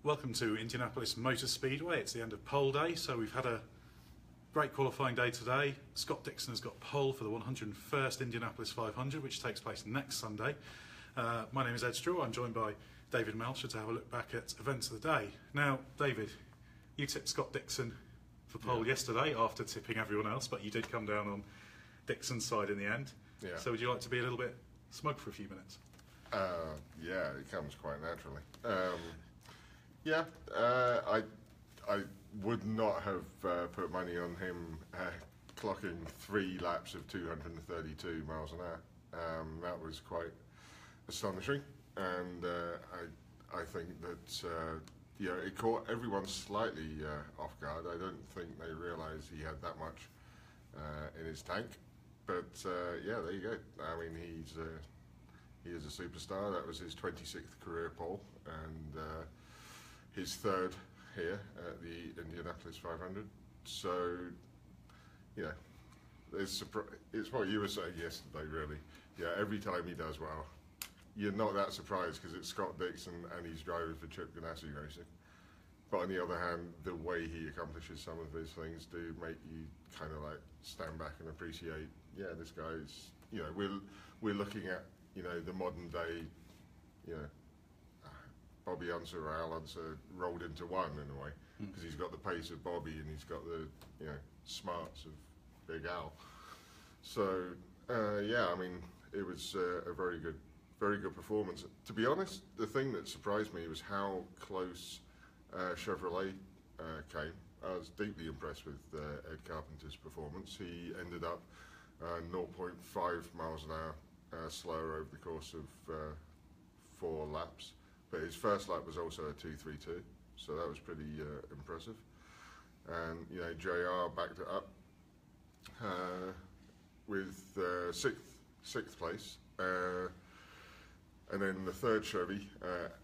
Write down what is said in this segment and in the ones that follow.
Welcome to Indianapolis Motor Speedway. It's the end of pole day, so we've had a great qualifying day today. Scott Dixon has got pole for the 101st Indianapolis 500, which takes place next Sunday. My name is Ed Straw. I'm joined by David Malsher to have a look back at events of the day. Now, David, you tipped Scott Dixon for pole yesterday after tipping everyone else, but you did come down on Dixon's side in the end. Yeah. So would you like to be a little bit smug for a few minutes? Yeah, it comes quite naturally. I would not have put money on him clocking 3 laps of 232 miles an hour. That was quite astonishing, and I think that it caught everyone slightly off guard. I don't think they realised he had that much in his tank. But yeah, there you go. I mean, he is a superstar. That was his 26th career pole, and his 3rd here at the Indianapolis 500. So, yeah, it's what you were saying yesterday, really. Yeah, every time he does well, you're not that surprised because it's Scott Dixon and he's driving for Chip Ganassi Racing. But on the other hand, the way he accomplishes some of his things do make you kind of like stand back and appreciate, yeah, this guy's, we're looking at, the modern day, Bobby Unser or Al Unser rolled into one in a way, because he's got the pace of Bobby and he's got the smarts of Big Al. So yeah, I mean, it was a very good performance. To be honest, the thing that surprised me was how close Chevrolet came. I was deeply impressed with Ed Carpenter's performance. He ended up 0.5 miles an hour slower over the course of 4 laps. But his first lap was also a 2:32, so that was pretty impressive. And JR backed it up with sixth place. And then the 3rd Chevy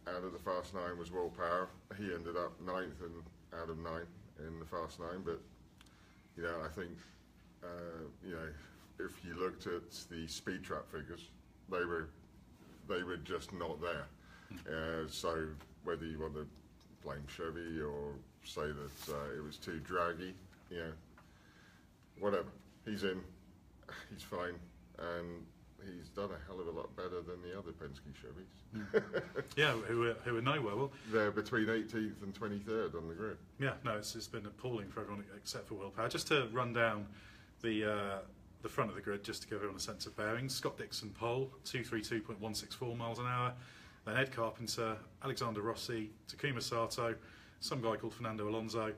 out of the Fast 9 was Will Power. He ended up 9th out of 9 in the Fast 9. But I think if you looked at the speed trap figures, they were just not there. So whether you want to blame Chevy or say that it was too draggy, whatever. He's in, he's fine, and he's done a hell of a lot better than the other Penske Chevys. Yeah, who are nowhere. Well, they're between 18th and 23rd on the grid. Yeah, no, it's been appalling for everyone except for Will Power. Just to run down the front of the grid, just to give everyone a sense of bearings. Scott Dixon pole, 232.164 miles an hour. Then Ed Carpenter, Alexander Rossi, Takuma Sato, some guy called Fernando Alonso,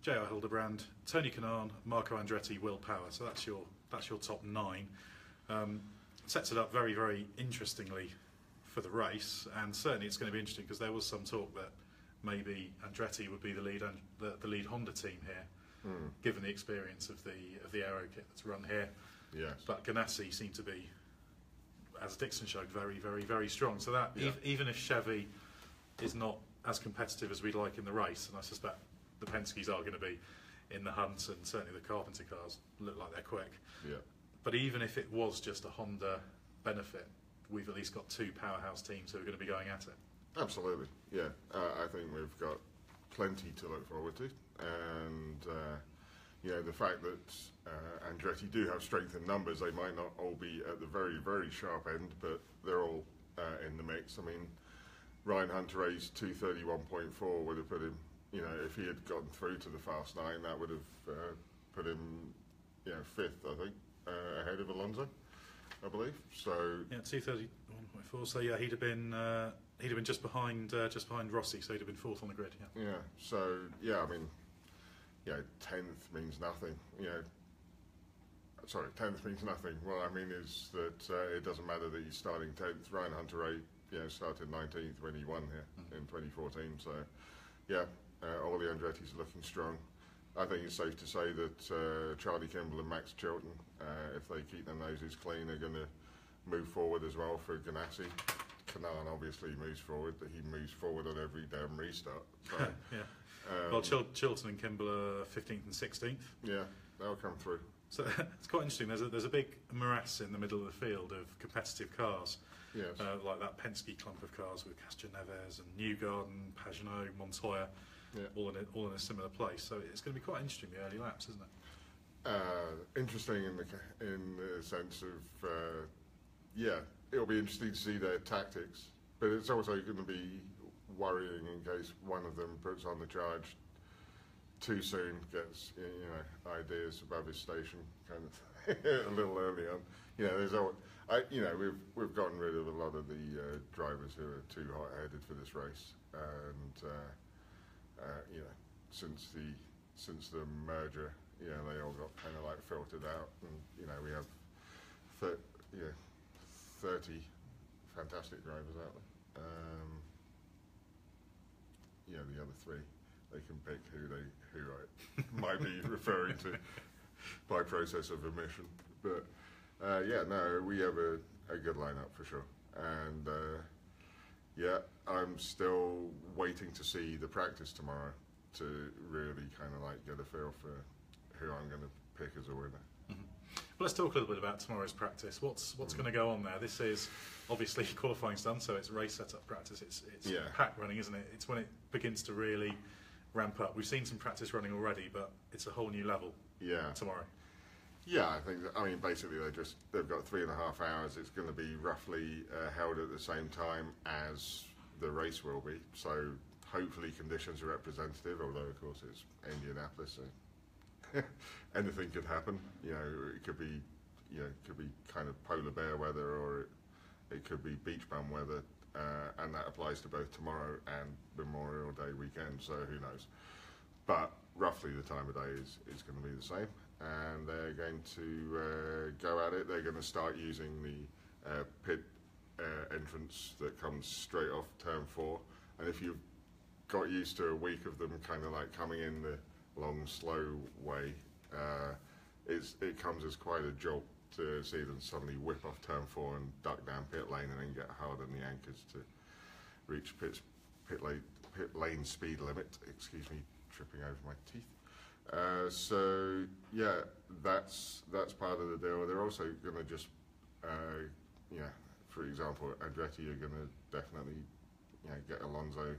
J.R. Hildebrand, Tony Kanaan, Marco Andretti, Will Power. So that's your top 9. Sets it up very, very interestingly for the race, and certainly it's going to be interesting because there was some talk that maybe Andretti would be the lead Honda team here, given the experience of the aero kit that's run here. Yes. But Ganassi seemed to be, as Dixon showed, very, very, very strong. So that even if Chevy is not as competitive as we'd like in the race, and I suspect the Penske's are going to be in the hunt, and certainly the Carpenter cars look like they're quick. Yeah. But even if it was just a Honda benefit, we've at least got 2 powerhouse teams who are going to be going at it. Absolutely, yeah. I think we've got plenty to look forward to, and the fact that Andretti do have strength in numbers, they might not all be at the very, very sharp end, but they're all in the mix. I mean, Ryan Hunter-Reay's 231.4 would have put him, if he had gotten through to the Fast 9, that would have put him, 5th, I think, ahead of Alonso, I believe. So yeah, 231.4. So yeah, he'd have been just behind Rossi, so he'd have been 4th on the grid. Yeah. Yeah. So yeah, I mean, 10th means nothing. Sorry, 10th means nothing. What I mean is that it doesn't matter that he's starting 10th. Ryan Hunter-Reay, started 19th when he won here in 2014. So yeah, all the Andretti's are looking strong. I think it's safe to say that Charlie Kimball and Max Chilton, if they keep their noses clean, are going to move forward as well for Ganassi. Kanaan obviously moves forward, but he moves forward on every damn restart. So, yeah. Well, Chilton and Kimball are 15th and 16th. Yeah, they'll come through. So it's quite interesting. There's a big morass in the middle of the field of competitive cars, Yes. like that Penske clump of cars with Castroneves and Newgarden, Pagenaud, Montoya, all in a similar place. So it's going to be quite interesting, the early laps, isn't it? Interesting in the sense of it'll be interesting to see their tactics, but it's also going to be worrying in case one of them puts on the charge too soon, gets ideas above his station, kind of a little early on. We've gotten rid of a lot of the drivers who are too hot-headed for this race, and since the merger, they all got kind of like filtered out, and we have 30 fantastic drivers out there. The other three, they can pick who I might be referring to by process of omission. But we have a good lineup for sure. And I'm still waiting to see the practice tomorrow to really kind of like get a feel for who I'm going to pick as a winner. Mm-hmm. Well, let's talk a little bit about tomorrow's practice. What's going to go on there? This is obviously qualifying's done, so it's race setup practice. It's pack running, isn't it? It's when it begins to really ramp up. We've seen some practice running already, but it's a whole new level tomorrow. Yeah, I think basically they've got 3.5 hours. It's going to be roughly held at the same time as the race will be. So hopefully conditions are representative, although of course it's Indianapolis, so anything could happen. It could be kind of polar bear weather, or it could be beach bum weather, and that applies to both tomorrow and Memorial Day weekend. So who knows? But roughly the time of day is going to be the same, and they're going to go at it. They're going to start using the pit entrance that comes straight off turn 4, and if you've got used to a week of them kind of like coming in the long, slow way, it comes as quite a jolt to see them suddenly whip off turn 4 and duck down pit lane and then get hard on the anchors to reach pit lane speed limit. Excuse me, tripping over my teeth. That's part of the deal. They're also going to just, for example, Andretti are going to definitely get Alonso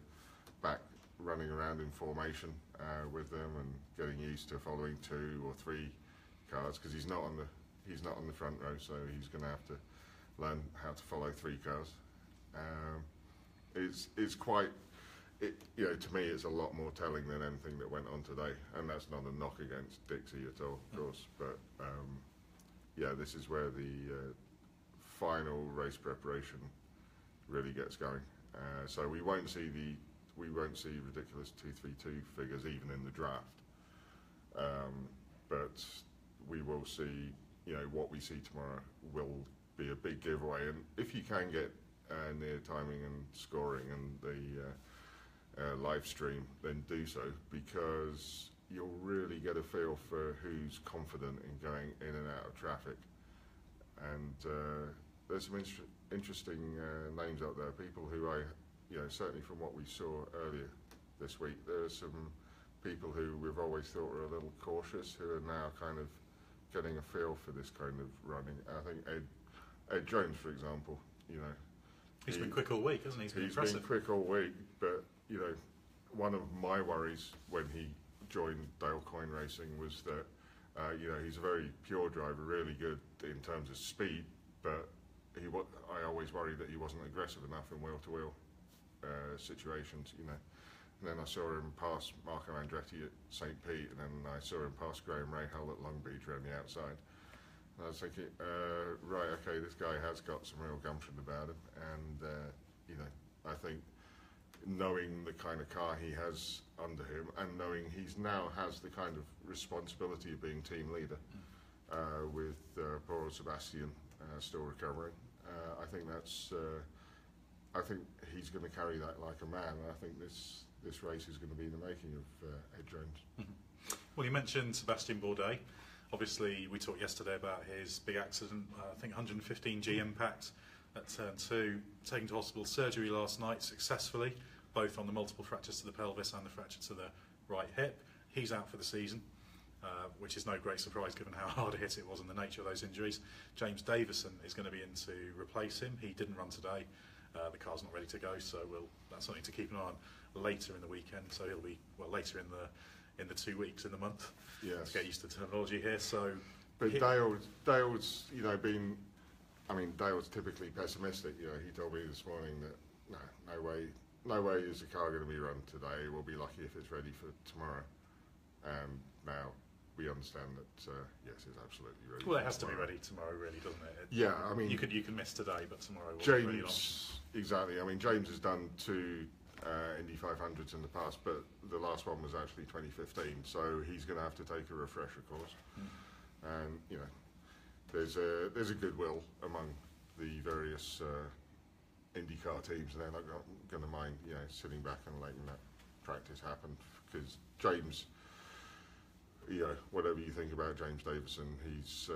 back running around in formation with them and getting used to following 2 or 3 cars, because he's not on the front row, so he's going to have to learn how to follow 3 cars. It's quite, to me, it's a lot more telling than anything that went on today, and that's not a knock against Dixie at all, of course. But this is where the final race preparation really gets going. So we won't see ridiculous 232 figures even in the draft, but we will see. What we see tomorrow will be a big giveaway, and if you can get near timing and scoring and the live stream, then do so, because you'll really get a feel for who's confident in going in and out of traffic. And there's some interesting names out there, people who certainly from what we saw earlier this week, there are some people who we've always thought were a little cautious, who are now kind of getting a feel for this kind of running. I think Ed Jones, for example, he's been quick all week, hasn't he? He's been quick all week, but one of my worries when he joined Dale Coyne Racing was that he's a very pure driver, really good in terms of speed, but I always worried that he wasn't aggressive enough in wheel-to-wheel situations, And then I saw him pass Marco Andretti at St. Pete, and then I saw him pass Graham Rahal at Long Beach around the outside. And I was thinking, right, okay, this guy has got some real gumption about him, and I think knowing the kind of car he has under him, and knowing he's now has the kind of responsibility of being team leader, with poor Sebastian still recovering, I think he's going to carry that like a man. And I think this race is going to be the making of Ed Jones. Mm-hmm. Well, you mentioned Sebastian Bourdais. Obviously, we talked yesterday about his big accident. I think 115 G impact at turn 2. Taken to hospital, surgery last night successfully, both on the multiple fractures to the pelvis and the fracture to the right hip. He's out for the season. which is no great surprise given how hard a hit it was and the nature of those injuries. James Davison is going to be in to replace him. He didn't run today. The car's not ready to go, so that's something to keep an eye on later in the weekend. So he'll be later in the 2 weeks in the month. Yes. To get used to terminology here. So, but Dale's been. I mean, Dale's typically pessimistic. He told me this morning that no way is the car going to be run today. We'll be lucky if it's ready for tomorrow. And now we understand that yes, it's absolutely ready. Well, it has to be ready tomorrow, really, doesn't it? Yeah, I mean, you can miss today, but tomorrow will James, be ready on. Exactly. I mean, James has done 2 Indy 500s in the past, but the last one was actually 2015, so he's going to have to take a refresher course. And there's a goodwill among the various IndyCar teams, and they're not going to mind sitting back and letting that practice happen, because James, whatever you think about James Davison, he's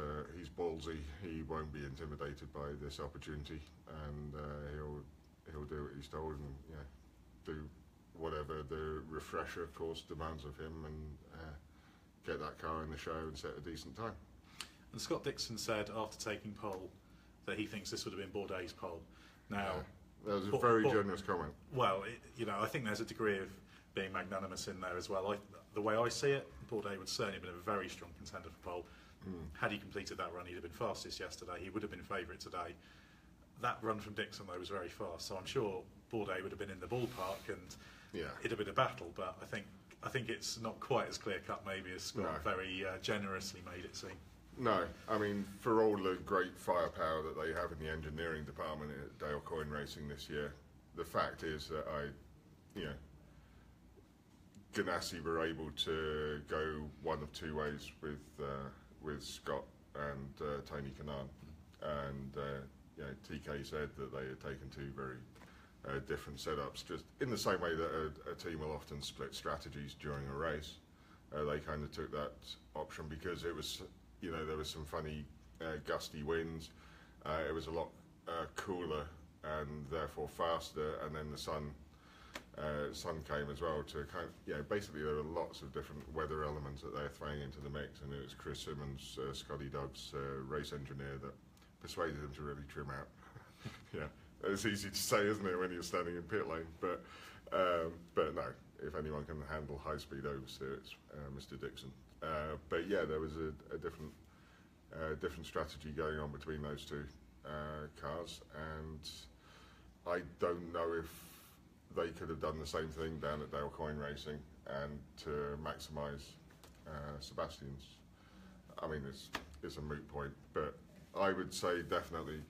ballsy. He won't be intimidated by this opportunity, and he'll do what he's told, and do whatever the refresher course demands of him, and get that car in the show and set a decent time. And Scott Dixon said after taking pole that he thinks this would have been Bourdais' pole. Now, that was a very generous comment. Well, I think there's a degree of being magnanimous in there as well. The way I see it, Bourdais would certainly have been a very strong contender for pole. Had he completed that run, he'd have been fastest yesterday. He would have been favourite today. That run from Dixon, though, was very fast, so I'm sure Bourdais would have been in the ballpark, and it'd have been a battle. But I think it's not quite as clear cut, maybe, as Scott very generously made it seem. No, I mean, for all the great firepower that they have in the engineering department at Dale Coyne Racing this year, the fact is that Ganassi were able to go one of 2 ways with Scott and Tony Kanaan, and TK said that they had taken 2 very different setups, just in the same way that a team will often split strategies during a race. They kind of took that option because it was. There was some funny gusty winds. It was a lot cooler and therefore faster, and then the sun came as well to kind of, basically there were lots of different weather elements that they were throwing into the mix, and it was Chris Simmons, Scotty Doug's race engineer, that persuaded him to really trim out. It's easy to say, isn't it, when you're standing in pit lane, but no, if anyone can handle high speed oversteer, it's Mr. Dixon. But there was a different strategy going on between those 2 cars, and I don't know if they could have done the same thing down at Dale Coyne Racing and to maximise Sebastian's. I mean, it's a moot point, but I would say definitely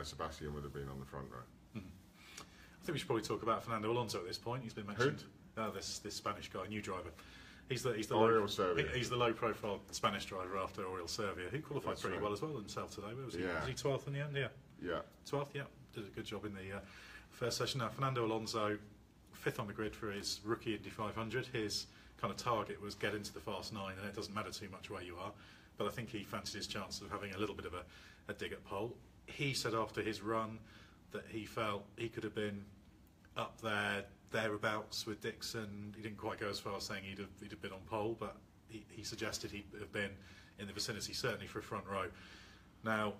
Sebastian would have been on the front row. I think we should probably talk about Fernando Alonso at this point. He's been mentioned. This Spanish guy, new driver. He's the low profile Spanish driver after Oriol Servia, who qualified pretty well as well himself today. Where was he? Was he 12th in the end? Yeah. 12th. Yeah, did a good job in the first session. Now Fernando Alonso, 5th on the grid for his rookie Indy 500. His kind of target was get into the fast 9, and it doesn't matter too much where you are. But I think he fancied his chance of having a little bit of a dig at pole. He said after his run that he felt he could have been up thereabouts with Dixon. He didn't quite go as far as saying he'd have been on pole, but he suggested he'd have been in the vicinity, certainly for a front row. Now,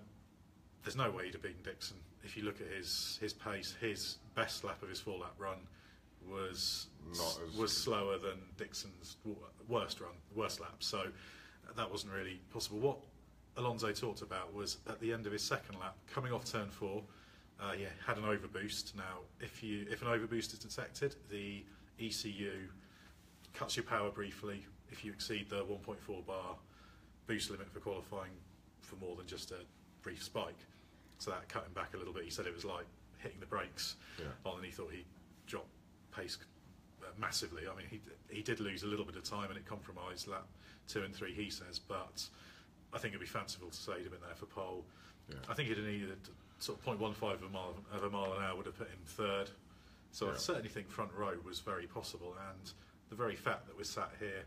there's no way he'd have beaten Dixon. If you look at his pace, his best lap of his 4-lap run was slower than Dixon's worst lap. So that wasn't really possible. What Alonso talked about was at the end of his second lap, coming off turn 4, had an overboost. Now, if an overboost is detected, the ECU cuts your power briefly if you exceed the 1.4 bar boost limit for qualifying for more than just a brief spike. So that cut him back a little bit. He said it was like hitting the brakes on, and he thought he dropped pace massively. I mean, he did lose a little bit of time, and it compromised lap 2 and 3, he says, but I think it'd be fanciful to say he'd have been there for pole. I think he'd have needed sort of 0.15 of a mile an hour would have put him 3rd. So I certainly think front row was very possible, and the very fact that we're sat here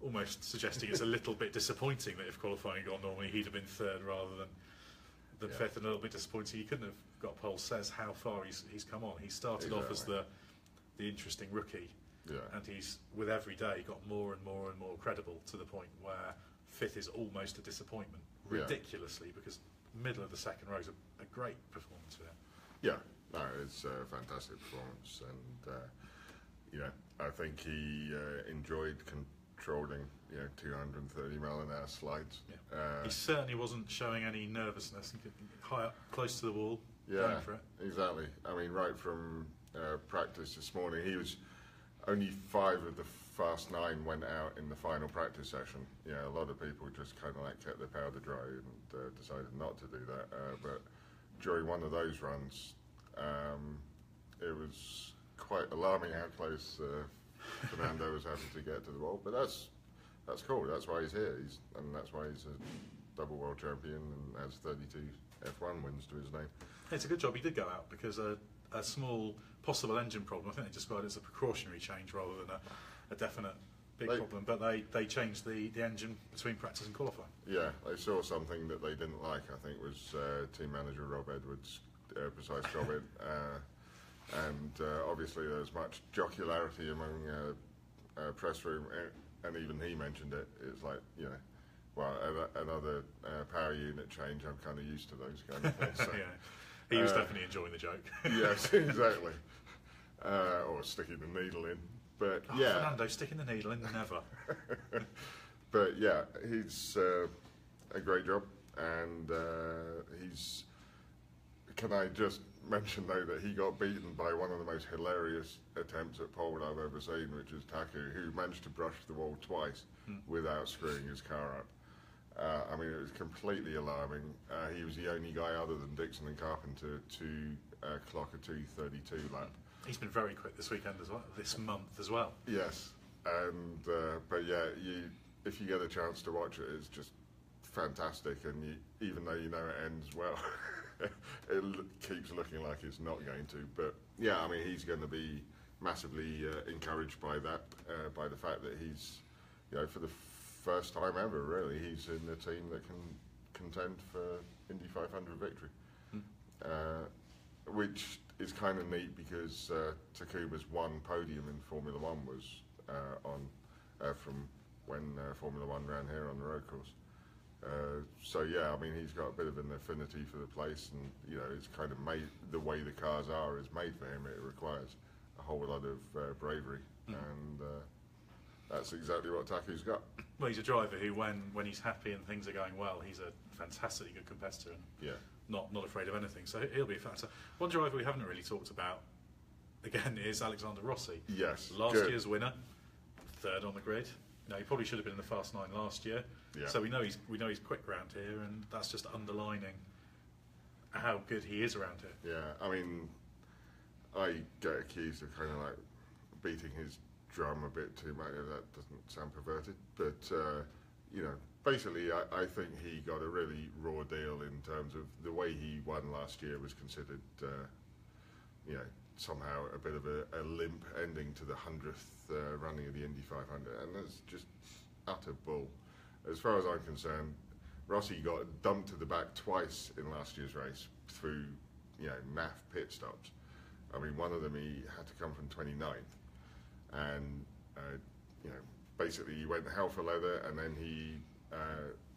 almost suggesting it's a little bit disappointing that if qualifying had gone normally, he'd have been 3rd rather than 5th, and a little bit disappointing he couldn't have got pole, says how far he's come on. He started off as the interesting rookie, and he's, with every day, got more and more and more credible, to the point where fifth is almost a disappointment, ridiculously, because middle of the second row is a great performance for him. Yeah, no, it's a fantastic performance, and I think he enjoyed controlling 230-mile-an-hour slides. He certainly wasn't showing any nervousness. High up, close to the wall, going for it. Exactly. I mean, right from practice this morning, he was only 5 of the fast 9 went out in the final practice session. A lot of people just kind of kept their powder dry and decided not to do that. But during one of those runs, it was quite alarming how close Fernando was having to get to the wall. But that's cool. That's why he's here, and that's why he's a double world champion and has 32 F1 wins to his name. It's a good job he did go out, because a small possible engine problem, I think they described it as a precautionary change rather than a definite big problem. But they changed the engine between practice and qualifying. Yeah, they saw something that they didn't like. I think was team manager Rob Edwards' precise comment. And obviously there's much jocularity among press room, and even he mentioned it. It's like, well, another power unit change, I'm kind of used to those kind of things. So, he was definitely enjoying the joke. Yes, exactly. Or sticking the needle in. But Fernando, sticking the needle in, never. But he's a great job, and he's. Can I just mention though that he got beaten by one of the most hilarious attempts at pole I've ever seen, which is Taku, who managed to brush the wall twice without screwing his car up. I mean, it was completely alarming. He was the only guy other than Dixon and Carpenter to clock a 2:32 lap. He's been very quick this weekend as well, this month as well. Yes, and but if you get a chance to watch it, it's just fantastic. And even though you know it ends well, it keeps looking like it's not going to. But I mean, he's going to be massively encouraged by that, by the fact that he's, for the first time ever, really, he's in a team that can contend for Indy 500 victory, which is kind of neat, because Takuma's one podium in Formula One was from when Formula One ran here on the road course. So I mean, he's got a bit of an affinity for the place, and it's kind of made, the way the cars are is made for him. It requires a whole lot of bravery, and that's exactly what Taku's got. Well, he's a driver who, when he's happy and things are going well, he's a fantastically good competitor and not afraid of anything. So he'll be a factor. One driver we haven't really talked about, again, is Alexander Rossi. Yes, last year's winner, third on the grid. He probably should have been in the Fast 9 last year. So we know he's quick around here, and that's just underlining how good he is around here. Yeah, I mean, I get accused of kind of beating his drum a bit too much. That doesn't sound perverted, but basically I think he got a really raw deal in terms of the way he won last year was considered somehow a bit of a limp ending to the 100th running of the Indy 500, and that's just utter bull. As far as I'm concerned, Rossi got dumped to the back twice in last year's race through naff pit stops. I mean, one of them he had to come from 29th, and basically he went hell for leather, and then he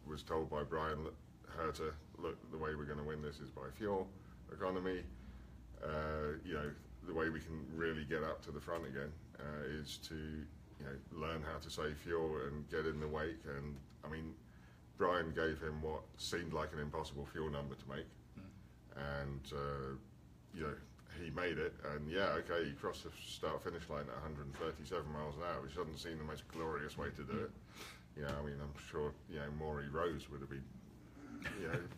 was told by Brian Herter, look, the way we're going to win this is by fuel economy. The way we can really get up to the front again is to learn how to save fuel and get in the wake. And I mean, Brian gave him what seemed like an impossible fuel number to make, and he made it. And he crossed the start-finish line at 137 miles an hour, which doesn't seem the most glorious way to do it. I mean, I'm sure Maury Rose would have been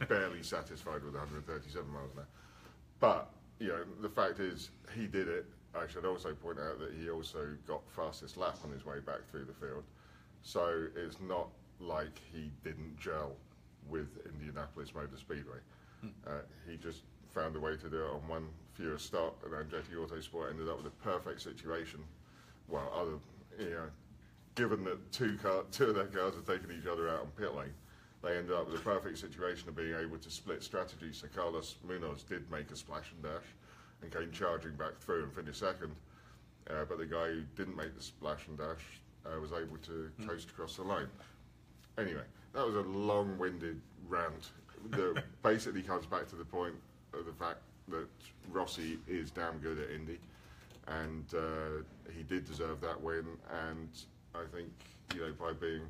barely satisfied with 137 miles an hour, but the fact is, he did it. I should also point out that he also got fastest lap on his way back through the field. So it's not like he didn't gel with Indianapolis Motor Speedway. He just found a way to do it on one fewer stop, and Andretti Autosport ended up with a perfect situation. Well, given that two of their cars had taken each other out on pit lane, they ended up with a perfect situation of being able to split strategy. So Carlos Munoz did make a splash and dash and came charging back through and finished second. but the guy who didn't make the splash and dash was able to coast across the line. Anyway, that was a long-winded rant that basically comes back to the point of the fact that Rossi is damn good at Indy, and he did deserve that win. And I think, by being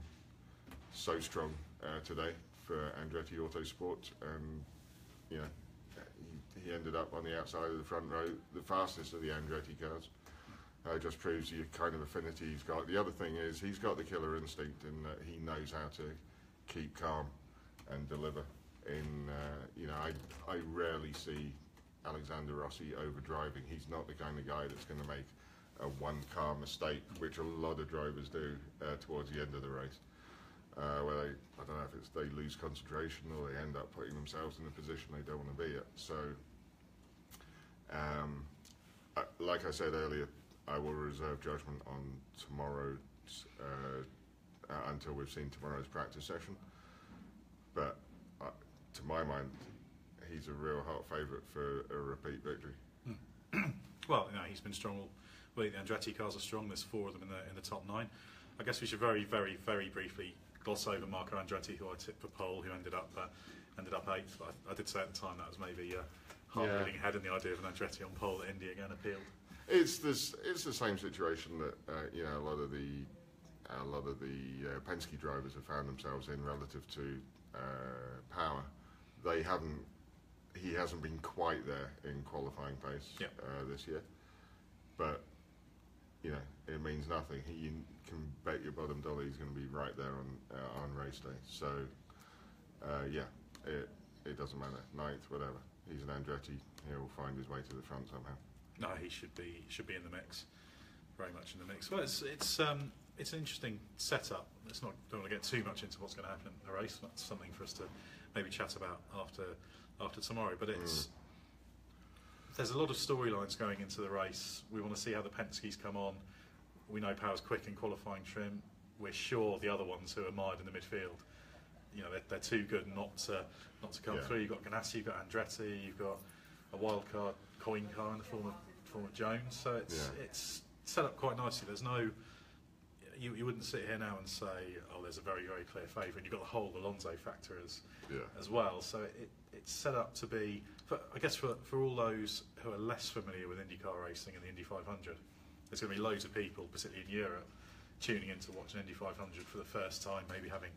so strong today for Andretti Autosport, and he ended up on the outside of the front row, the fastest of the Andretti cars. Just proves the kind of affinity he's got. The other thing is he's got the killer instinct in that he knows how to keep calm and deliver. I rarely see Alexander Rossi overdriving. He's not the kind of guy that's going to make a one-car mistake, which a lot of drivers do towards the end of the race, where I don't know if they lose concentration or they end up putting themselves in a position they don't want to be at. So, like I said earlier, I will reserve judgment on tomorrow's until we've seen tomorrow's practice session. But to my mind, he's a real hot favourite for a repeat victory. Well, he's been strong. Well, the Andretti cars are strong. There's 4 of them in the top 9. I guess we should very, very, very briefly gloss over Marco Andretti, who I tipped for pole, who ended up 8th. But I did say at the time that was maybe heart-beating head, and the idea of an Andretti on pole at Indy again appealed. It's the same situation that a lot of the Penske drivers have found themselves in relative to power. He hasn't been quite there in qualifying pace this year, but it means nothing. You can bet your bottom dollar he's going to be right there on race day. So it doesn't matter, 9th, whatever. He's an Andretti. He'll find his way to the front somehow. No, he should be in the mix, very much in the mix. Well, it's an interesting setup. Don't want to get too much into what's going to happen in the race. That's something for us to maybe chat about after tomorrow. But there's a lot of storylines going into the race. We want to see how the Penske's come on. We know Power's quick in qualifying trim. We're sure the other ones who are mired in the midfield, they're too good not to come through. You've got Ganassi, you've got Andretti, you've got a wildcard coin car in the form of Jones. So it's set up quite nicely. There's no, you wouldn't sit here now and say, oh, there's a very, very clear favourite. You've got the whole Alonso factor as well. So it's set up to be, I guess for all those who are less familiar with IndyCar racing and the Indy 500, there's going to be loads of people, particularly in Europe, tuning in to watch an Indy 500 for the first time, maybe having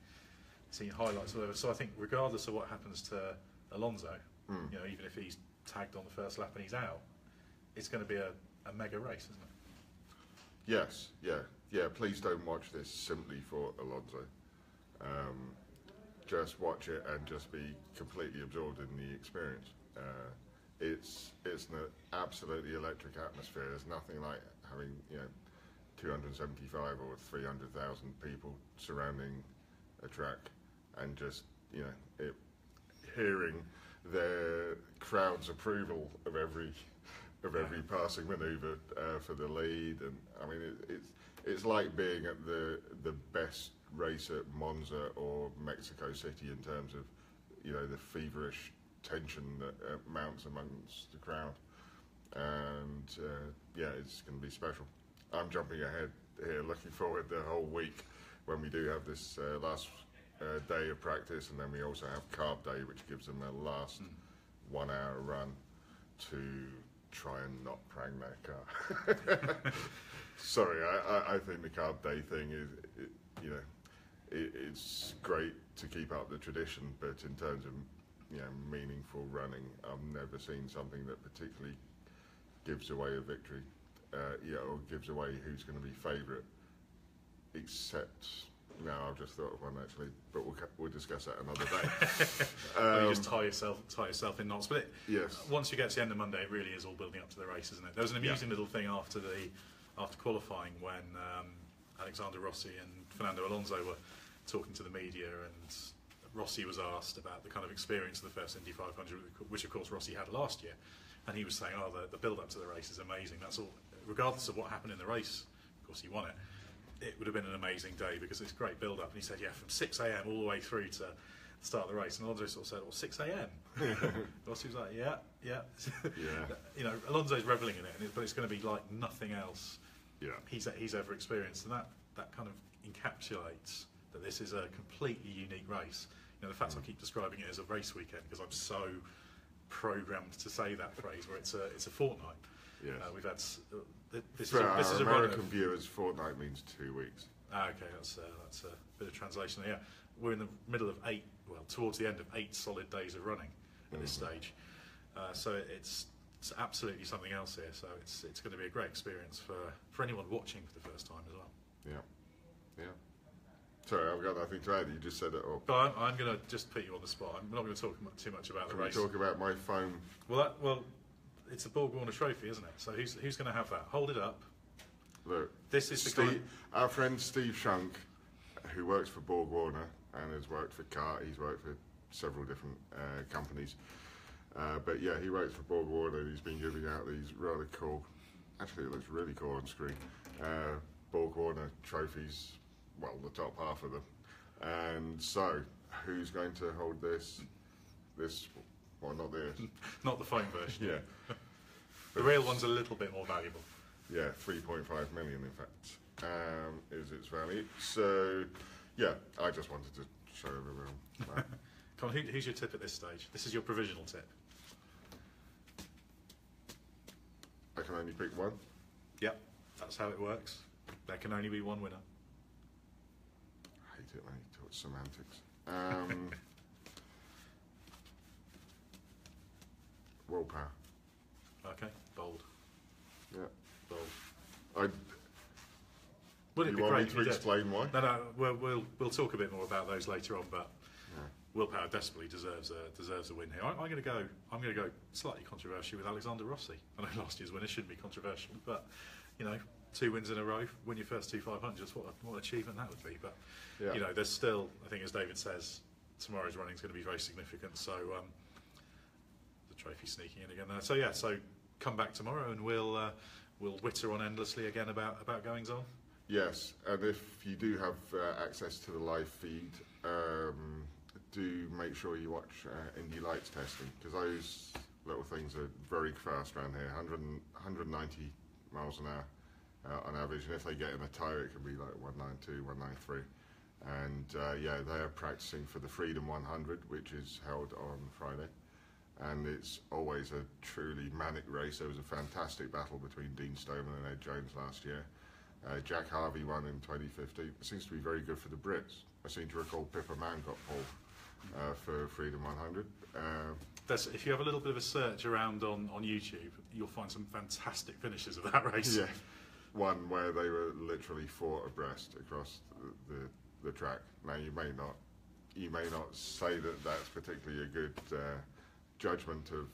seen highlights or whatever. So I think regardless of what happens to Alonso, even if he's tagged on the first lap and he's out, it's going to be a mega race, isn't it? Yes, yeah. Please don't watch this simply for Alonso. Just watch it and just be completely absorbed in the experience. It's an absolutely electric atmosphere. There's nothing like having 275 or 300,000 people surrounding a track and just hearing their crowd's approval of every passing manoeuvre for the lead. And I mean, it's like being at the best race at Monza or Mexico City in terms of the feverish tension that mounts amongst the crowd. And it's going to be special. I'm jumping ahead here, looking forward the whole week when we do have this last day of practice, and then we also have carb day, which gives them a last 1 hour run to try and not prang their car. Sorry, I think the carb day thing is, it's great to keep up the tradition, but in terms of meaningful running, I've never seen something that particularly gives away a victory, or gives away who's going to be favourite. Except, I've just thought of one actually, but we'll discuss that another day. You just tie yourself in knots. But once you get to the end of Monday, it really is all building up to the race, isn't it? There was an amusing little thing after qualifying when Alexander Rossi and Fernando Alonso were talking to the media, and Rossi was asked about the kind of experience of the first Indy 500, which of course Rossi had last year, and he was saying, the build-up to the race is amazing. That's all, regardless of what happened in the race. Of course, he won it. It would have been an amazing day because it's great build-up. And he said, from 6 a.m. all the way through to start the race. And Alonso sort of said, 6 a.m. Rossi was like, yeah. Alonso's revelling in it, but it's going to be like nothing else he's ever experienced, and that kind of encapsulates that this is a completely unique race. The fact I keep describing it as a race weekend because I'm so programmed to say that phrase, where it's a fortnight. Yes. We've had this For is a American viewers, fortnight means 2 weeks. Okay, that's a bit of translation there. Yeah, we're in the middle of towards the end of 8 solid days of running at this stage. So it's absolutely something else here. So it's going to be a great experience for anyone watching for the first time as well. Yeah. Sorry, I've got nothing to add. You just said it all. But I'm going to just put you on the spot. I'm not going to talk too much about the race. Can we talk about my phone? Well, it's a Borg Warner Trophy, isn't it? So who's going to have that? Hold it up. Look, this is our friend Steve Shunk, who works for Borg Warner and has worked for CART. He's worked for several different companies. But yeah, he works for Borg Warner. He's been giving out these rather cool, actually it looks really cool on screen, Borg Warner trophies, well, the top half of them. And so, who's going to hold this, well, not this. Not the phone version. Yeah. The real one's a little bit more valuable. Yeah, 3.5 million in fact, is its value. So, yeah, I just wanted to show everyone. Come on, who's your tip at this stage? This is your provisional tip. I can only pick one? Yep, that's how it works. There can only be one winner. I hate it when you talk semantics. Willpower. Okay, bold. Yeah. Bold. Wouldn't it you be want great me to explain why? No, we'll talk a bit more about those later on, but Willpower desperately deserves a win here. I'm going to go slightly controversial with Alexander Rossi. I know last year's winner shouldn't be controversial, but 2 wins in a row, win your first 2 500s. What an achievement that would be. But there's still, I think, as David says, tomorrow's running is going to be very significant. So the trophy sneaking in again there. So come back tomorrow and we'll witter on endlessly again about goings on. Yes, and if you do have access to the live feed, do make sure you watch Indy Lights testing, because those little things are very fast around here, 190 miles an hour on average, and if they get in a tyre it can be like 192, 193. And they're practicing for the Freedom 100, which is held on Friday, and it's always a truly manic race. There was a fantastic battle between Dean Stoneman and Ed Jones last year. Jack Harvey won in 2015. It seems to be very good for the Brits. I seem to recall Pippa Mann got pole for Freedom 100. If you have a little bit of a search around on YouTube, you'll find some fantastic finishes of that race. Yeah, one where they were literally 4 abreast across the track. Now you may not say that that's particularly a good judgment of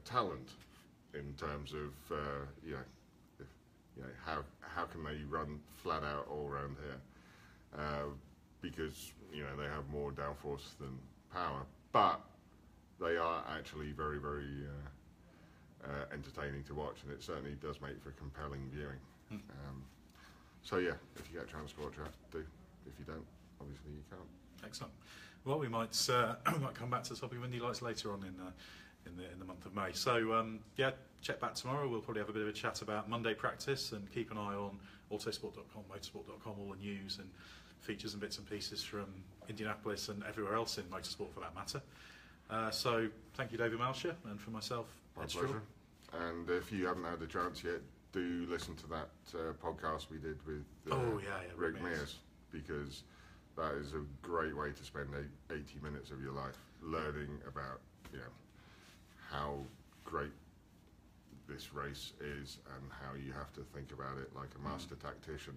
talent in terms of how can they run flat out all around here, because they have more downforce than power, but they are actually very, very entertaining to watch, and it certainly does make for compelling viewing. So yeah, if you get a chance to watch it, do. If you don't, obviously you can't. Excellent. Well, we might come back to the topic of Indy Lights later on in the month of May. So check back tomorrow. We'll probably have a bit of a chat about Monday practice, and keep an eye on Autosport.com, Motorsport.com, all the news and features and bits and pieces from Indianapolis and everywhere else in motorsport for that matter. So thank you, David Malsher, and for myself, my pleasure. And if you haven't had a chance yet, do listen to that podcast we did with Rick Mears, because that is a great way to spend 80 minutes of your life learning about how great this race is and how you have to think about it like a master tactician,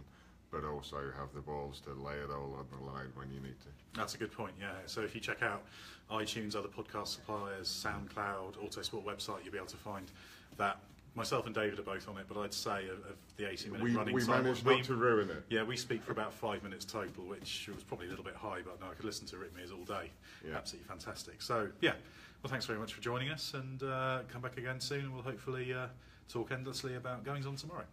but also have the balls to lay it all on the line when you need to. That's a good point, yeah. So if you check out iTunes, other podcast suppliers, SoundCloud, Autosport website, you'll be able to find that. Myself and David are both on it, but I'd say of the 80-minute running we time... managed not to ruin it. Yeah, we speak for about 5 minutes total, which was probably a little bit high, but no, I could listen to Rick Mears all day. Yeah. Absolutely fantastic. So, yeah, well, thanks very much for joining us, and come back again soon, and we'll hopefully talk endlessly about goings on tomorrow.